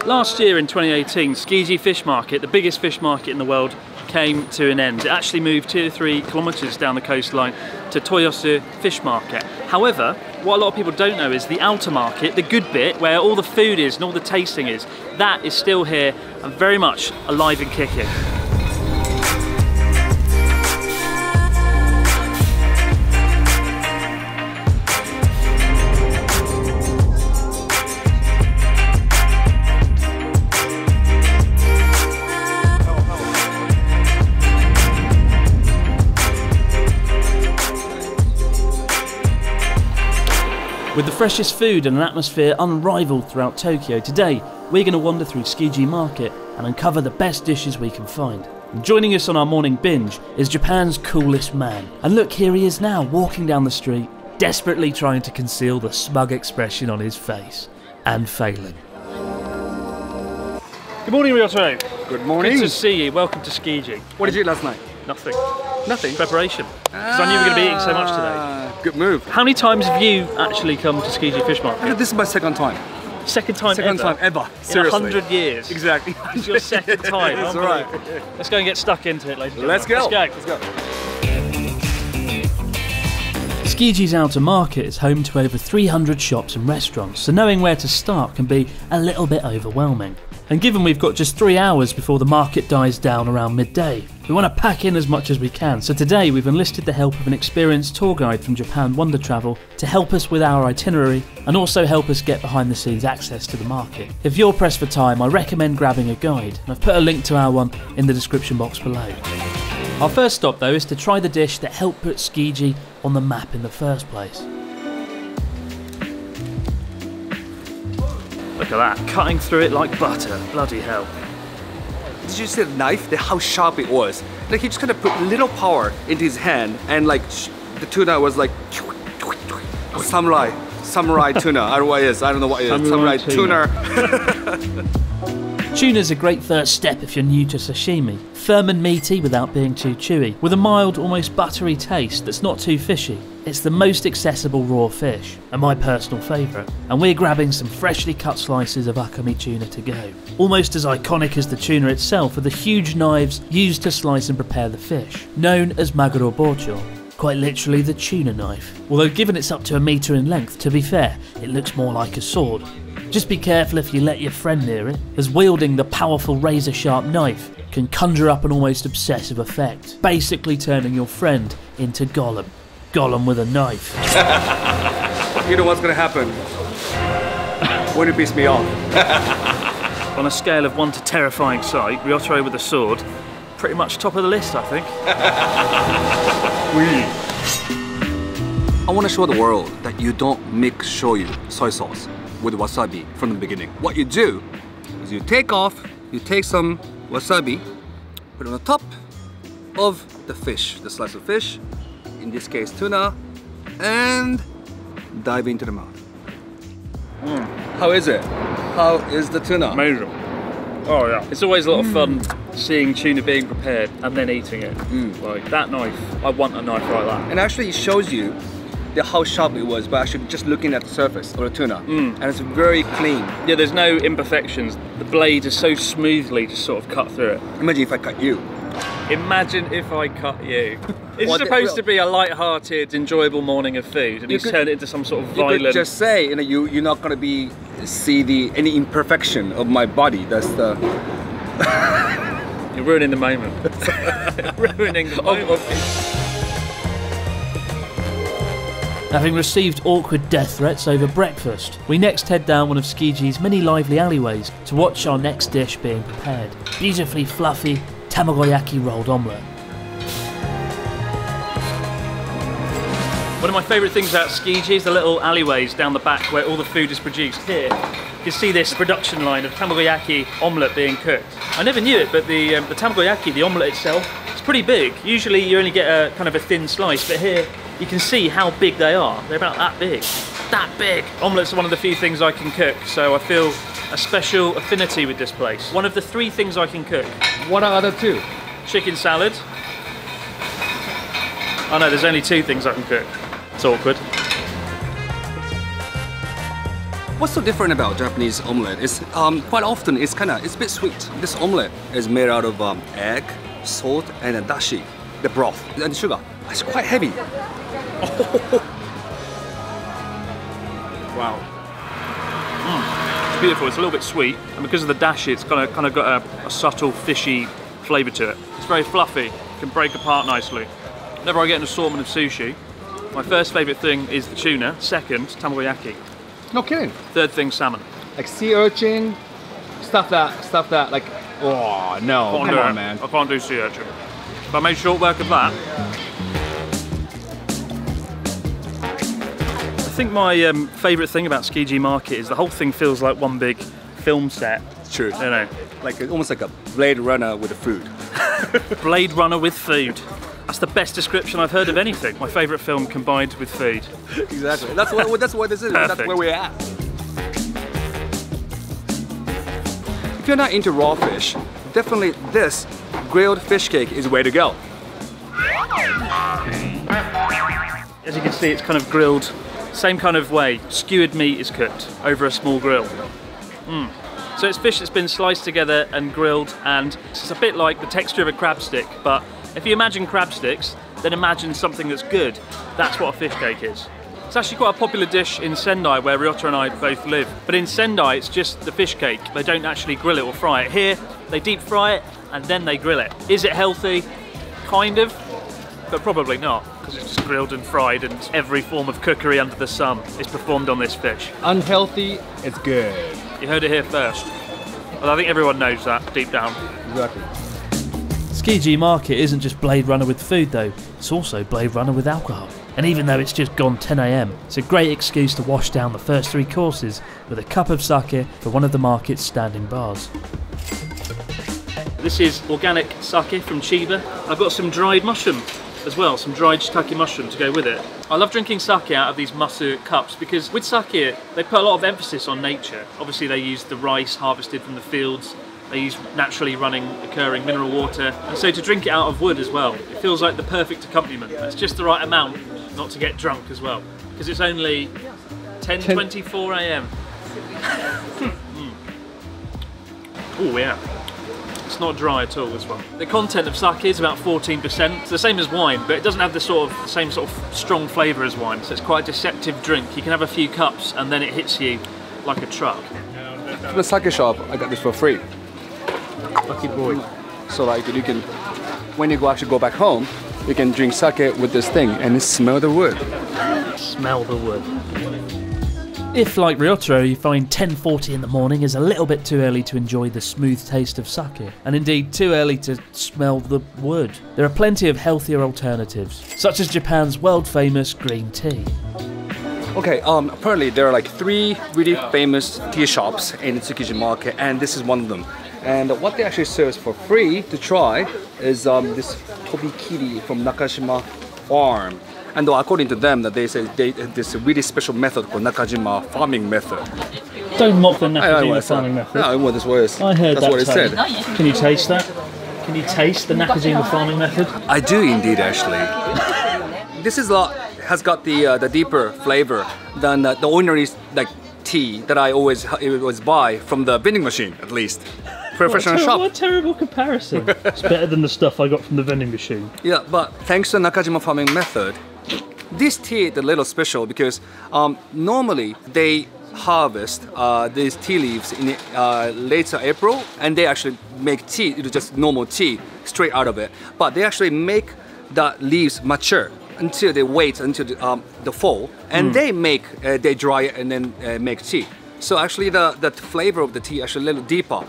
Last year in 2018, Tsukiji Fish Market, the biggest fish market in the world, came to an end. It actually moved 2 or 3 kilometres down the coastline to Toyosu Fish Market. However, what a lot of people don't know is the outer market, the good bit, where all the food is and all the tasting is, that is still here and very much alive and kicking. With the freshest food and an atmosphere unrivaled throughout Tokyo, today we're going to wander through Tsukiji Market and uncover the best dishes we can find. And joining us on our morning binge is Japan's coolest man. And look, here he is now, walking down the street, desperately trying to conceal the smug expression on his face, and failing. Good morning, Ryotaro. Good morning. Good to see you. Welcome to Tsukiji. What did you eat last night? Nothing. Nothing? Preparation. Because I knew we were going to be eating so much today. Good move. How many times have you actually come to Tsukiji Fish Market? This is my second time. Second time ever. Seriously. In 100 years. Exactly. It's your second time. That's right. Let's go and get stuck into it, ladies and Let's gentlemen. go. Let's go. Tsukiji's outer market is home to over 300 shops and restaurants, so knowing where to start can be a little bit overwhelming. And given we've got just 3 hours before the market dies down around midday, we want to pack in as much as we can. So today we've enlisted the help of an experienced tour guide from Japan Wonder Travel to help us with our itinerary and also help us get behind the scenes access to the market. If you're pressed for time, I recommend grabbing a guide, and I've put a link to our one in the description box below. Our first stop though is to try the dish that helped put Tsukiji on the map in the first place. Look at that, cutting through it like butter, bloody hell. Did you see the knife? How sharp it was. Like he just kind of put little power into his hand, and like the tuna was like samurai tuna. I don't know what it is. I don't know what it is. Samurai tuna. Tuna's a great first step if you're new to sashimi. Firm and meaty without being too chewy, with a mild, almost buttery taste that's not too fishy. It's the most accessible raw fish, and my personal favourite. And we're grabbing some freshly cut slices of akami tuna to go. Almost as iconic as the tuna itself are the huge knives used to slice and prepare the fish, known as maguro bocho. Quite literally the tuna knife. Although given it's up to 1 metre in length, to be fair, it looks more like a sword. Just be careful if you let your friend near it, as wielding the powerful razor-sharp knife can conjure up an almost obsessive effect, basically turning your friend into Gollum. Gollum with a knife. You know what's gonna happen when it beats me off. On a scale of 1 to terrifying sight, Ryotaro with a sword, pretty much top of the list, I think. I want to show the world that you don't mix shoyu, soy sauce, with wasabi from the beginning. What you do is you take some wasabi, put it on the top of the fish, the slice of fish, in this case tuna, and dive into the mouth. How is it? How is the tuna? Amazing. Oh yeah. It's always a lot of fun seeing tuna being prepared and then eating it. Like that knife, I want a knife like that. And actually it shows you how sharp it was, but actually just looking at the surface of the tuna. And it's very clean. Yeah, there's no imperfections. The blade is so smoothly just sort of cut through it. Imagine if I cut you. Imagine if I cut you. It's supposed to be a light-hearted, enjoyable morning of food, and you turn it into some sort of violent... You could just say, you're not going to see any imperfection of my body. That's the... You're ruining the moment. Ruining the moment. Having received awkward death threats over breakfast, we next head down one of Tsukiji's many lively alleyways to watch our next dish being prepared. Beautifully fluffy tamagoyaki rolled omelette. One of my favourite things about Tsukiji is the little alleyways down the back where all the food is produced. Here, you can see this production line of tamagoyaki omelette being cooked. I never knew it, but the tamagoyaki, the omelette itself, is pretty big. Usually you only get a kind of a thin slice, but here you can see how big they are. They're about that big. That big! Omelettes are one of the few things I can cook, so I feel a special affinity with this place. One of the 3 things I can cook. What are the other 2? Chicken salad. Oh no, there's only 2 things I can cook. It's awkward. What's so different about Japanese omelette is quite often it's a bit sweet. This omelette is made out of egg, salt, and a dashi, the broth, and sugar. It's quite heavy. Wow. It's beautiful. It's a little bit sweet, and because of the dashi, it's kind of got a subtle fishy flavour to it. It's very fluffy. Can break apart nicely. Whenever I get an assortment of sushi, my first favourite thing is the tuna. Second, tamagoyaki. No kidding. Third thing, salmon. Like sea urchin, stuff that. Like, oh no, come on, man. I can't do sea urchin. But I made short work of that. I think my favourite thing about Tsukiji Market is the whole thing feels like one big film set. It's true. I don't know. Like almost like a Blade Runner with the food. Blade Runner with food. That's the best description I've heard of anything. My favourite film combined with food. Exactly. That's what this is. Perfect. That's where we're at. If you're not into raw fish, definitely this grilled fish cake is the way to go. As you can see, it's kind of grilled, same kind of way. Skewered meat is cooked over a small grill. So it's fish that's been sliced together and grilled, and it's a bit like the texture of a crab stick, but if you imagine crab sticks, then imagine something that's good. That's what a fish cake is. It's actually quite a popular dish in Sendai, where Ryota and I both live. But in Sendai, it's just the fish cake. They don't actually grill it or fry it. Here, they deep fry it and then they grill it. Is it healthy? Kind of, but probably not, because it's just grilled and fried, and every form of cookery under the sun is performed on this fish. Unhealthy, it's good. You heard it here first. Well, I think everyone knows that deep down. Exactly. Tsukiji Market isn't just Blade Runner with food though, it's also Blade Runner with alcohol. And even though it's just gone 10 AM, it's a great excuse to wash down the first 3 courses with a cup of sake for one of the market's standing bars. This is organic sake from Chiba. I've got some dried mushroom as well, some dried shiitake mushroom to go with it. I love drinking sake out of these masu cups because with sake they put a lot of emphasis on nature. Obviously they use the rice harvested from the fields, they use naturally occurring mineral water, and so to drink it out of wood as well, it feels like the perfect accompaniment. It's just the right amount not to get drunk as well, because it's only 10:24 AM. Oh yeah. It's not dry at all, this one. The content of sake is about 14%. It's the same as wine, but it doesn't have the same sort of strong flavour as wine, so it's quite a deceptive drink. You can have a few cups and then it hits you like a truck. From the sake shop, I got this for free. Lucky boy. So like you can, when you actually go back home, you can drink sake with this thing and smell the wood. Smell the wood. If, like Ryotaro, you find 10:40 in the morning is a little bit too early to enjoy the smooth taste of sake, and indeed too early to smell the wood, there are plenty of healthier alternatives, such as Japan's world-famous green tea. Okay, apparently there are like 3 really famous tea shops in Tsukiji Market, and this is one of them. And what they actually serve for free to try is this tobikiri from Nakajima Farm. And according to them, that they say this really special method called Nakajima farming method. Don't mock the Nakajima farming method. No, what this was. I heard that's that what it said. Can you taste that? Can you taste the Nakajima farming method? I do indeed, actually. This is has got the deeper flavor than the ordinary like tea that I always buy from the vending machine, at least. Professional shop. What a terrible comparison. It's better than the stuff I got from the vending machine. Yeah, but thanks to Nakajima farming method, this tea is a little special because normally they harvest these tea leaves in later April, and they actually make tea, just normal tea, straight out of it. But they actually make the leaves mature until they wait until the fall, and they dry it and then make tea. So actually the flavor of the tea is actually a little deeper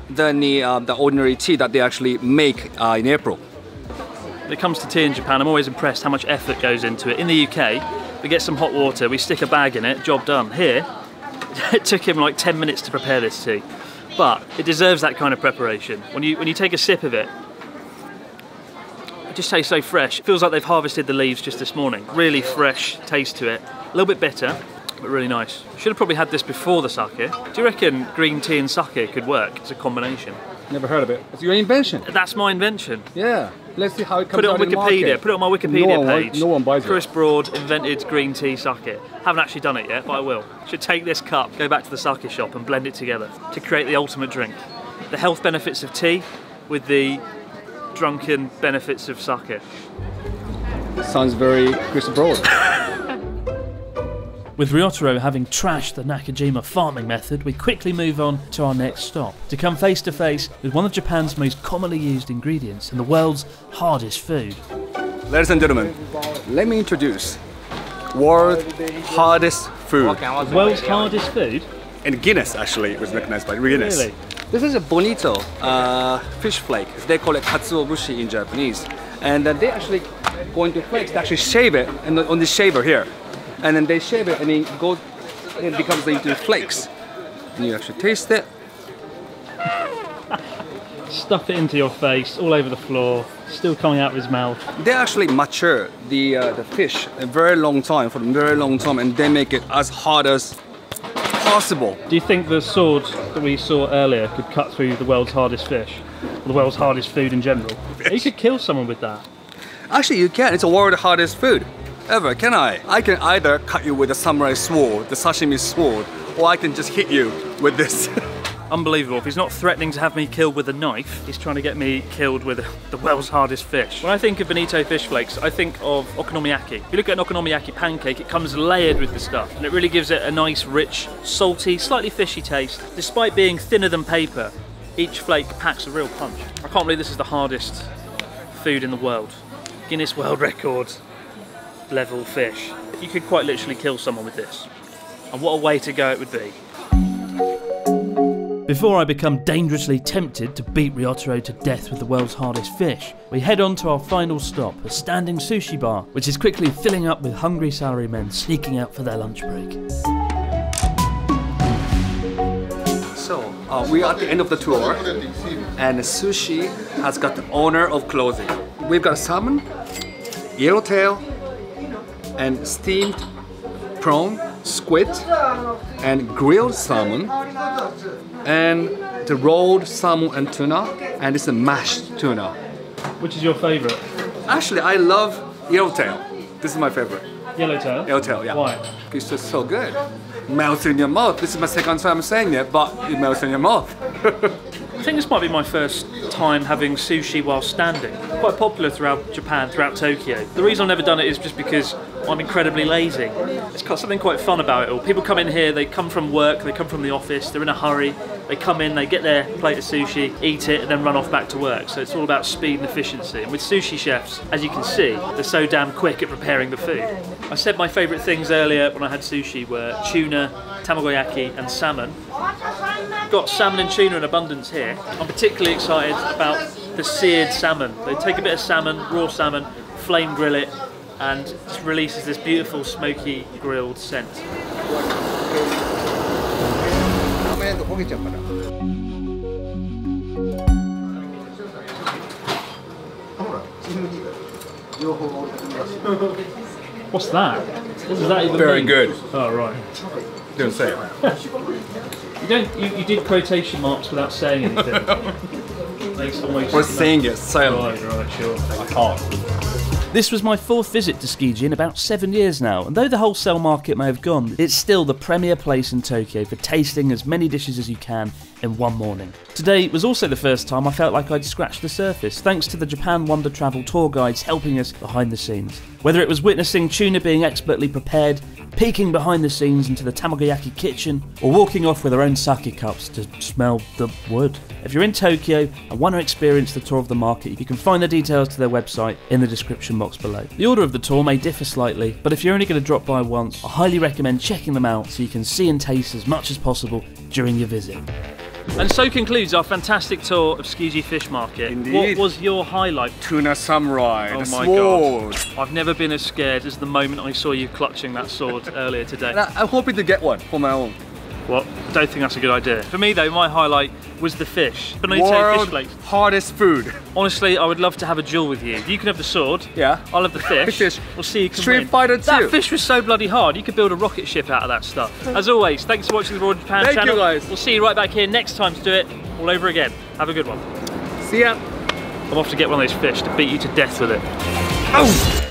than the ordinary tea that they actually make in April. When it comes to tea in Japan, I'm always impressed how much effort goes into it. In the UK, we get some hot water, we stick a bag in it, job done. Here, it took him like 10 minutes to prepare this tea. But it deserves that kind of preparation. When you take a sip of it, it just tastes so fresh. It feels like they've harvested the leaves just this morning. Really fresh taste to it. A little bit bitter, but really nice. Should have probably had this before the sake. Do you reckon green tea and sake could work as a combination? Never heard of it. It's your invention. That's my invention. Yeah. Let's see how it comes Put it on out in the Wikipedia. market. Put it on my Wikipedia page. No one buys Chris it. Broad invented green tea sake. Haven't actually done it yet, but I will. Should take this cup, go back to the sake shop and blend it together to create the ultimate drink. The health benefits of tea with the drunken benefits of sake. Sounds very Chris Broad. With Ryotaro having trashed the Nakajima farming method, we quickly move on to our next stop, to come face to face with one of Japan's most commonly used ingredients and the world's hardest food. Ladies and gentlemen, let me introduce world's hardest food. World's hardest food? And Guinness actually was recognized by Guinness. Really? This is a bonito fish flake. They call it katsuobushi in Japanese. And they actually going to flakes. They actually shave it and on the shaver here. And then they shave it and it becomes into flakes. And you actually taste it. Stuff it into your face, all over the floor, still coming out of his mouth. They actually mature the fish a very long time, for a very long time, and they make it as hard as possible. Do you think the sword that we saw earlier could cut through the world's hardest fish? Or the world's hardest food in general? You could kill someone with that. Actually, you can. It's the world's hardest food ever, can I? I can either cut you with a samurai sword, the sashimi sword, or I can just hit you with this. Unbelievable. If he's not threatening to have me killed with a knife, he's trying to get me killed with the world's hardest fish. When I think of bonito fish flakes, I think of okonomiyaki. If you look at an okonomiyaki pancake, it comes layered with the stuff, and it really gives it a nice, rich, salty, slightly fishy taste. Despite being thinner than paper, each flake packs a real punch. I can't believe this is the hardest food in the world. Guinness World Record level fish. You could quite literally kill someone with this. And what a way to go it would be. Before I become dangerously tempted to beat Ryotaro to death with the world's hardest fish, we head on to our final stop, a standing sushi bar, which is quickly filling up with hungry salarymen sneaking out for their lunch break. So, we are at the end of the tour, and sushi has got the owner of clothing. We've got salmon, yellowtail, and steamed prawn, squid, and grilled salmon, and the rolled salmon and tuna, and it's a mashed tuna. Which is your favourite? Actually, I love yellowtail. This is my favorite. Yellowtail? Yellowtail, yeah. Why? It's just so good. Melts in your mouth. This is my second time saying it, but it melts in your mouth. I think this might be my first time having sushi while standing. Quite popular throughout Japan, throughout Tokyo. The reason I've never done it is just because I'm incredibly lazy. It's got something quite fun about it all. People come in here, they come from work, they come from the office, they're in a hurry, they come in, they get their plate of sushi, eat it, and then run off back to work. So it's all about speed and efficiency. And with sushi chefs, as you can see, they're so damn quick at preparing the food. I said my favourite things earlier when I had sushi were tuna, tamagoyaki, and salmon. Got salmon and tuna in abundance here. I'm particularly excited about the seared salmon. They take a bit of salmon, raw salmon, flame grill it, and just releases this beautiful smoky grilled scent. What's that? What does that even Very mean? good. Oh right. Don't say it. You did quotation marks without saying anything. Makes almost. We're saying it silently. Right, sure. I can't. This was my fourth visit to Tsukiji in about 7 years now, and though the wholesale market may have gone, it's still the premier place in Tokyo for tasting as many dishes as you can in one morning. Today was also the first time I felt like I'd scratched the surface, thanks to the Japan Wonder Travel tour guides helping us behind the scenes. Whether it was witnessing tuna being expertly prepared, peeking behind the scenes into the tamagoyaki kitchen, or walking off with our own sake cups to smell the wood. If you're in Tokyo and want to experience the tour of the market, you can find the details to their website in the description box below. The order of the tour may differ slightly, but if you're only going to drop by once, I highly recommend checking them out so you can see and taste as much as possible during your visit. And so concludes our fantastic tour of Tsukiji Fish Market. Indeed. What was your highlight? Tuna samurai, Oh the my sword. God. I've never been as scared as the moment I saw you clutching that sword earlier today. And I'm hoping to get one for my own. What? I don't think that's a good idea. For me though, my highlight was the fish. Bonito fish World flakes. hardest food. Honestly, I would love to have a duel with you. You can have the sword. Yeah. I'll have the fish. Fish. We'll see who can Street win. Fighter 2. That fish was so bloody hard. You could build a rocket ship out of that stuff. As always, thanks for watching the Raw Japan Thank channel. you, guys. We'll see you right back here next time to do it all over again. Have a good one. See ya. I'm off to get one of those fish to beat you to death with it. Oh!